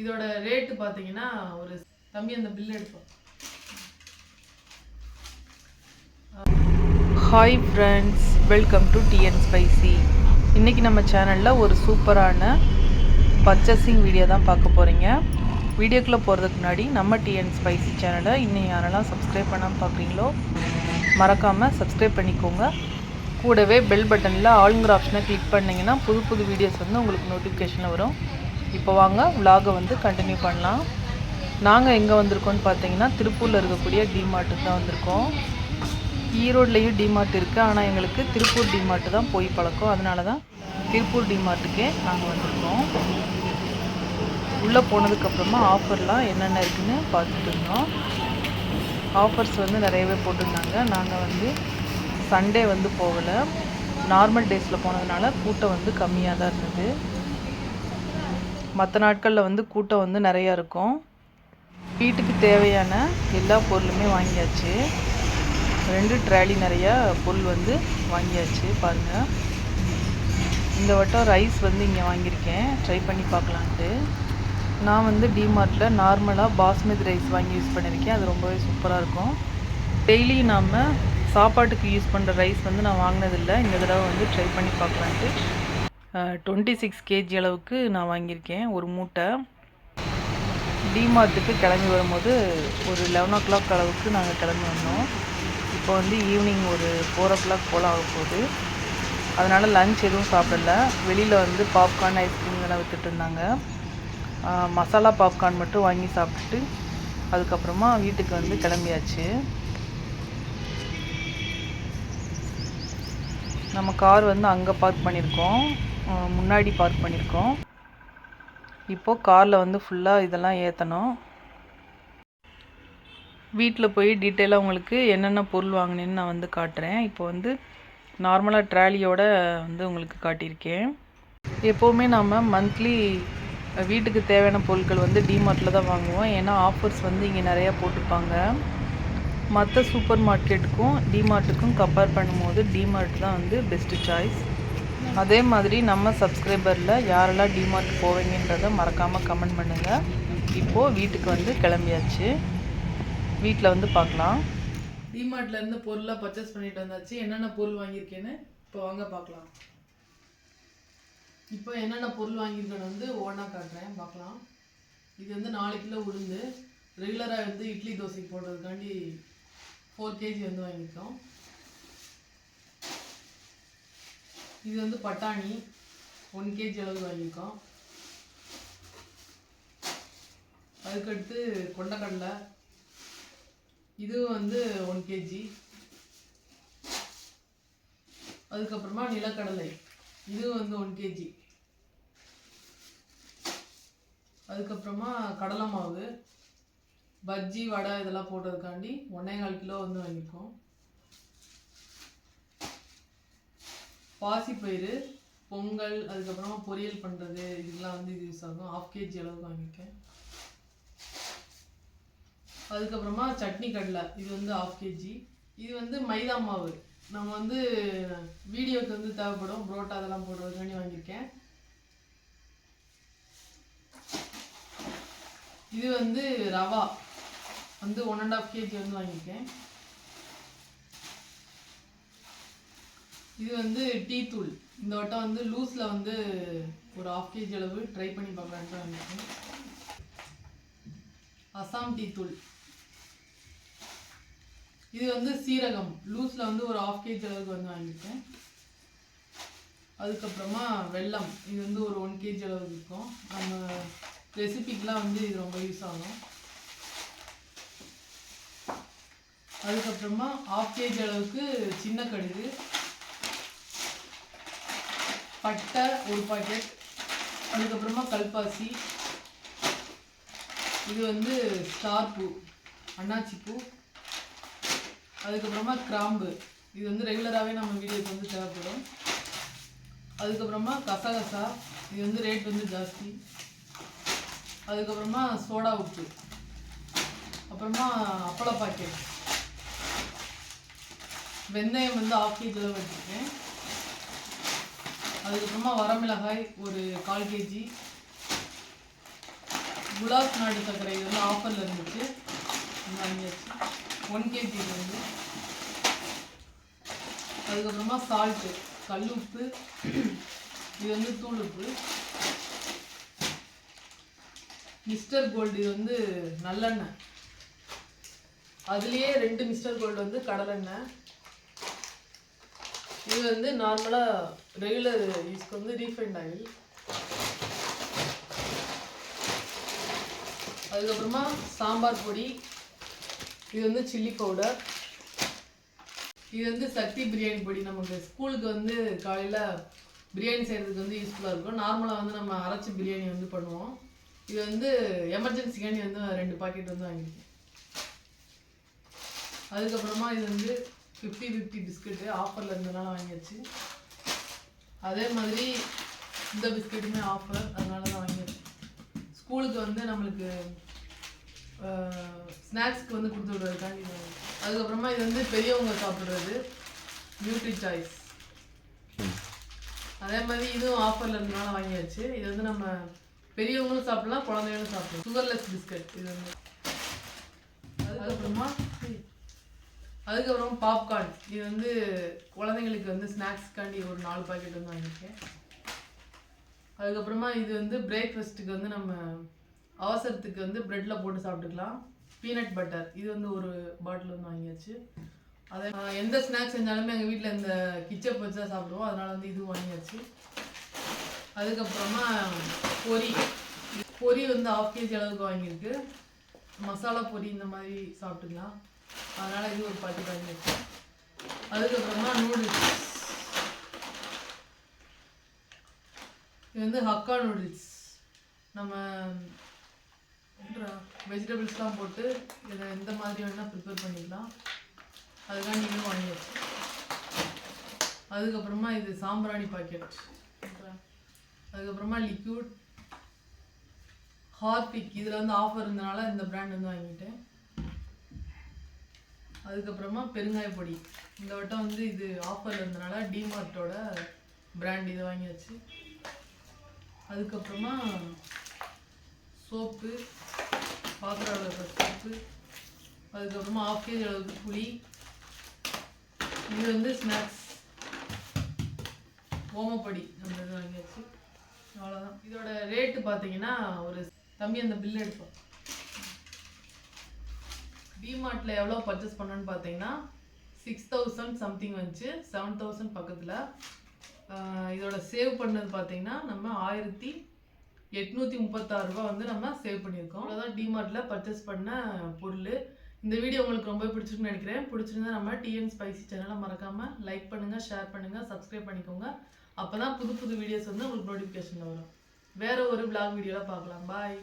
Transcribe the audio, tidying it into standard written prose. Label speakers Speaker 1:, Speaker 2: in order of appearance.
Speaker 1: இதோட ரேட்டு பார்த்தீங்கன்னா ஒரு தம்பி அந்த பில் எடுப்போம்.
Speaker 2: Hi friends, welcome to TN spicy. இன்றைக்கி நம்ம சேனலில் ஒரு சூப்பரான பர்ச்சேசிங் வீடியோ தான் பார்க்க போகிறீங்க. வீடியோக்குள்ளே போகிறதுக்கு முன்னாடி நம்ம டிஎன் ஸ்பைசி சேனலை இன்னும் யாரெல்லாம் சப்ஸ்கிரைப் பண்ணாமல் பார்க்குறீங்களோ மறக்காமல் சப்ஸ்கிரைப் பண்ணிக்கோங்க. கூடவே பெல் பட்டனில் ஆளுங்கிற ஆப்ஷனை கிளிக் பண்ணிங்கன்னா புது புது வீடியோஸ் வந்து உங்களுக்கு நோட்டிஃபிகேஷனில் வரும். இப்போ வாங்க விலாகை வந்து கண்டினியூ பண்ணலாம். நாங்கள் எங்கே வந்திருக்கோம்னு பார்த்தீங்கன்னா திருப்பூரில் இருக்கக்கூடிய டிமார்ட்டுக்கு தான் வந்திருக்கோம். ஈரோட்லேயும் டிமார்ட் இருக்குது, ஆனால் எங்களுக்கு திருப்பூர் டிமார்ட்டு தான் போய் பழக்கம். அதனால தான் திருப்பூர் டிமார்ட்டுக்கே நாங்கள் வந்திருக்கோம். உள்ளே போனதுக்கப்புறமா ஆஃபர்லாம் என்னென்ன இருக்குதுன்னு பார்த்துட்டு இருந்தோம். ஆஃபர்ஸ் வந்து நிறையவே போட்டிருந்தாங்க. நாங்கள் வந்து சண்டே வந்து போகலை, நார்மல் டேஸில் போனதுனால கூட்டம் வந்து கம்மியாக தான் இருந்தது. மற்ற நாட்களில் வந்து கூட்டம் வந்து நிறையா இருக்கும். வீட்டுக்கு தேவையான எல்லா பொருளுமே வாங்கியாச்சு. 2 ட்ராலி நிறையா பொருள் வந்து வாங்கியாச்சு. பாருங்கள், இந்த வட்டம் ரைஸ் வந்து இங்கே வாங்கியிருக்கேன், ட்ரை பண்ணி பார்க்கலான்ட்டு. நான் வந்து டிமார்ட்டில் நார்மலாக பாஸ்மதி ரைஸ் வாங்கி யூஸ் பண்ணியிருக்கேன். அது ரொம்பவே சூப்பராக இருக்கும். டெய்லி நாம் சாப்பாட்டுக்கு யூஸ் பண்ணுற ரைஸ் வந்து நான் வாங்கினதில்லை. இந்த தடவை வந்து ட்ரை பண்ணி பார்க்கலான்ட்டு 26 kg அளவுக்கு நான் வாங்கியிருக்கேன், ஒரு மூட்டை. டிமார்ட்டுக்கு கிளம்பி வரும்போது ஒரு 11 o'clock அளவுக்கு நாங்கள் கிளம்பி வந்தோம். இப்போ வந்து ஈவினிங் ஒரு 4 o'clock போல் ஆக போகுது. அதனால் லன்ச் எதுவும் சாப்பிடல. வெளியில் வந்து பாப்கார்ன், ஐஸ்கிரீம் இதெல்லாம் விற்றுட்டு இருந்தாங்க. மசாலா பாப்கார்ன் மட்டும் வாங்கி சாப்பிட்டுட்டு அதுக்கப்புறமா வீட்டுக்கு வந்து கிளம்பியாச்சு. நம்ம கார் வந்து அங்கே பார்க் பண்ணியிருக்கோம், முன்னாடி பார்க் பண்ணியிருக்கோம். இப்போது காரில் வந்து ஃபுல்லாக இதெல்லாம் ஏற்றணும். வீட்டில் போய் டீட்டெயிலாக உங்களுக்கு என்னென்ன பொருள் வாங்கினேன்னு நான் வந்து காட்டுறேன். இப்போ வந்து நார்மலாக ட்ராலியோட வந்து உங்களுக்கு காட்டியிருக்கேன். எப்போவுமே நம்ம மந்த்லி வீட்டுக்கு தேவையான பொருட்கள் வந்து டிமார்ட்டில் தான் வாங்குவோம். ஏன்னா ஆஃபர்ஸ் வந்து இங்கே நிறையா போட்டிருப்பாங்க. மற்ற சூப்பர் மார்க்கெட்டுக்கும் டிமார்ட்டுக்கும் கம்பேர் பண்ணும்போது டிமார்ட் தான் வந்து பெஸ்ட்டு சாய்ஸ். அதே மாதிரி நம்ம சப்ஸ்கிரைபரில் யாரெல்லாம் டிமார்ட் போவீங்கன்றதை மறக்காமல் கமெண்ட் பண்ணுங்கள். இப்போது வீட்டுக்கு வந்து கிளம்பியாச்சு, வீட்டில் வந்து பார்க்கலாம்.
Speaker 1: டிமார்ட்லேருந்து பொருளாக பர்ச்சேஸ் பண்ணிட்டு வந்தாச்சு. என்னென்ன பொருள் வாங்கியிருக்கேன்னு இப்போ வாங்க பார்க்கலாம். இப்போ என்னென்ன பொருள் வாங்கியிருக்கேன்னு வந்து ஒவ்வொன்றா காட்டுறேன், பார்க்கலாம். இது வந்து 4 கிலோ உளுந்து, ரெகுலராக வந்து இட்லி தோசைக்கு போடுறதுக்காண்டி 4 kg வந்து வாங்கியிருக்கோம். இது வந்து பட்டாணி 1 kg அளவு வாங்கியிருக்கோம். அதுக்கடுத்து கொண்டக்கடலை, இதுவும் வந்து 1 kg. அதுக்கப்புறமா நிலக்கடலை, இதுவும் வந்து 1 kg. அதுக்கப்புறமா கடலை மாவு, பஜ்ஜி வடை இதெல்லாம் போட்டதுக்காண்டி 1.25 கிலோ வந்து வாங்கியிருக்கோம். பாசிப்பயிறு, பொங்கல், அதுக்கப்புறமா பொரியல் பண்ணுறது இதெல்லாம் வந்து இது யூஸ் ஆகும். 1/2 kg அளவுக்கு வாங்கியிருக்கேன். அதுக்கப்புறமா சட்னி கடலை, இது வந்து 1/2 kg. இது வந்து மைதா மாவு, நம்ம வந்து வீடியோக்கு வந்து தேவைப்படும், புரோட்டா அதெல்லாம் போடுறதுக்காண்டி வாங்கியிருக்கேன். இது வந்து ரவா வந்து 1.5 kg வந்து வாங்கியிருக்கேன். இது வந்து டீ தூள், இந்த வட்டம் வந்து லூஸில் வந்து ஒரு 1/2 kg அளவு ட்ரை பண்ணி பார்க்கலான்ட்டு வாங்கியிருக்கேன். அசாம் டீ தூள், இது வந்து சீரகம் லூஸில் வந்து ஒரு 1/2 kg அளவுக்கு வந்து வாங்கியிருக்கேன். அதுக்கப்புறமா வெல்லம், இது வந்து ஒரு 1 kg அளவுக்கு இருக்கும். நம்ம ரெசிபிக்கெலாம் வந்து இது ரொம்ப யூஸ் ஆகும். அதுக்கப்புறமா 1/2 kg அளவுக்கு சின்ன கடுகு, பட்டை 1 பாக்கெட், அதுக்கப்புறமா கல்பாசி, இது வந்து ஸ்டார் பூ, அன்னாச்சி பூ, அதுக்கப்புறமா கிராம்பு, இது வந்து ரெகுலராகவே நம்ம வீடியோக்கு வந்து தேவைப்படும். அதுக்கப்புறமா கசகசா, இது வந்து ரேட் வந்து ஜாஸ்தி. அதுக்கப்புறமா சோடா உப்பு, அப்புறமா அப்பள பாக்கெட், வெந்தயம் வந்து 1/2 kg அளவு வச்சுருக்கேன். அதுக்கப்புறமா வரமிளகாய் ஒரு 1/4 kg, குலாப் நாடு சர்க்கரை இது வந்து ஆஃபரில் இருந்துச்சு, வாங்கியாச்சு. 1 kg இது வந்து. அதுக்கப்புறமா சால்ட்டு, கல் உப்பு, இது வந்து தூள் உப்பு. மிஸ்டர் கோல்டு இது வந்து நல்லெண்ணெய், அதுலேயே 2 மிஸ்டர் கோல்டு வந்து கடலெண்ணெய். இது வந்து நார்மலாக ரெகுலர் யூஸ்க்கு வந்து ரீஃபைண்ட் ஆயில். அதுக்கப்புறமா சாம்பார் பொடி, இது வந்து சில்லி பவுடர். இது வந்து சக்தி பிரியாணி பொடி. நமக்கு ஸ்கூலுக்கு வந்து காலையில் பிரியாணி செய்கிறதுக்கு வந்து யூஸ்ஃபுல்லாக இருக்கும். நார்மலாக வந்து நம்ம அரைச்சி பிரியாணி வந்து பண்ணுவோம். இது வந்து எமர்ஜென்சிக்காண்டி வந்து 2 பாக்கெட் வந்து வாங்கியிருக்கேன். அதுக்கப்புறமா இது வந்து 50-50 பிஸ்கெட்டு ஆஃபரில் இருந்ததுனால வாங்கியாச்சு. அதே மாதிரி இந்த பிஸ்கெட்டுமே ஆஃபர், அதனால தான் வாங்கியாச்சு. ஸ்கூலுக்கு வந்து நம்மளுக்கு ஸ்நாக்ஸ்க்கு வந்து கொடுத்து விடுறதுக்காண்டி. அதுக்கப்புறமா இது வந்து பெரியவங்க சாப்பிட்றது நியூட்ரி சாய்ஸ். அதே மாதிரி இதுவும் ஆஃபரில் இருந்ததுனால வாங்கியாச்சு. இது வந்து நம்ம பெரியவங்களும் சாப்பிடலாம், குழந்தைகளும் சாப்பிடலாம். சுகர்லெஸ் பிஸ்கட் இது வந்து. அதுக்கப்புறம் பாப்கார்ன், இது வந்து குழந்தைங்களுக்கு வந்து ஸ்நாக்ஸ்க்காண்டி ஒரு 4 பாக்கெட் வந்து வாங்கியிருக்கேன். அதுக்கப்புறமா இது வந்து பிரேக்ஃபாஸ்ட்டுக்கு வந்து நம்ம அவசரத்துக்கு வந்து ப்ரெட்டில் போட்டு சாப்பிட்டுக்கலாம். பீனட் பட்டர், இது வந்து ஒரு பாட்டில் வந்து வாங்கியாச்சு. அதே எந்த ஸ்நாக்ஸ் செஞ்சாலுமே எங்கள் வீட்டில் இந்த கிச்சப் வச்சு தான் சாப்பிடுவோம், அதனால் வந்து இதுவும் வாங்கியாச்சு. அதுக்கப்புறமா பொரி வந்து 1/2 kg அளவுக்கு வாங்கியிருக்கு. மசாலா பொரி இந்த மாதிரி சாப்பிட்டுக்கலாம், அதனால் இது ஒரு பாக்கெட் வாங்கியாச்சு. அதுக்கப்புறமா நூடுல்ஸ், இது வந்து ஹக்கா நூடுல்ஸ். நம்ம வெஜிடபிள்ஸ்லாம் போட்டு இதை எந்த மாதிரி வேணால் ப்ரிப்பேர் பண்ணிக்கலாம், அதுக்காண்டி இதுவும் வாங்கியாச்சு. அதுக்கப்புறமா இது சாம்பிராணி பாக்கெட். அதுக்கப்புறமா லிக்யூட் ஹார்பிக், இதில் வந்து ஆஃபர் இருந்தனால இந்த பிராண்ட் வந்து வாங்கிட்டேன். அதுக்கப்புறமா பெருங்காய பொடி, இந்த வட்டம் வந்து இது ஆஃபர் இருந்தனால டிமார்ட்டோட பிராண்ட் இது வாங்கியாச்சு. அதுக்கப்புறமா சோப்பு, பாத்திரம் அளவுக்கு சோப்பு. அதுக்கப்புறமா 1/2 kg அளவுக்கு புளி. இது வந்து ஸ்நாக்ஸ் ஓமப்பொடி, நம்ம இது வாங்கியாச்சு. அவ்வளோதான். இதோட ரேட்டு பார்த்தீங்கன்னா, ஒரு தம்பி அந்த பில் எடுப்போம். டிமார்ட்டில் எவ்வளோ பர்ச்சேஸ் பண்ணோன்னு பார்த்தீங்கன்னா 6000 சம்திங் வந்துச்சு, 7000 பக்கத்தில். இதோட சேவ் பண்ணது பார்த்தீங்கன்னா நம்ம 1836 ரூபா வந்து நம்ம சேவ் பண்ணியிருக்கோம். அவ்வளோதான் டிமார்ட்டில் பர்ச்சேஸ் பண்ண பொருள். இந்த வீடியோ உங்களுக்கு ரொம்ப பிடிச்சிருக்குன்னு நினைக்கிறேன். பிடிச்சிருந்தா நம்ம டிஎன் ஸ்பைசி சேனலை மறக்காமல் லைக் பண்ணுங்கள், ஷேர் பண்ணுங்கள், சப்ஸ்கிரைப் பண்ணிக்கோங்க. அப்போ தான் புது புது வீடியோஸ் வந்து உங்களுக்கு நோட்டிஃபிகேஷன் வரும். வேறு ஒரு vlog வீடியோவில் பார்க்கலாம். பாய்.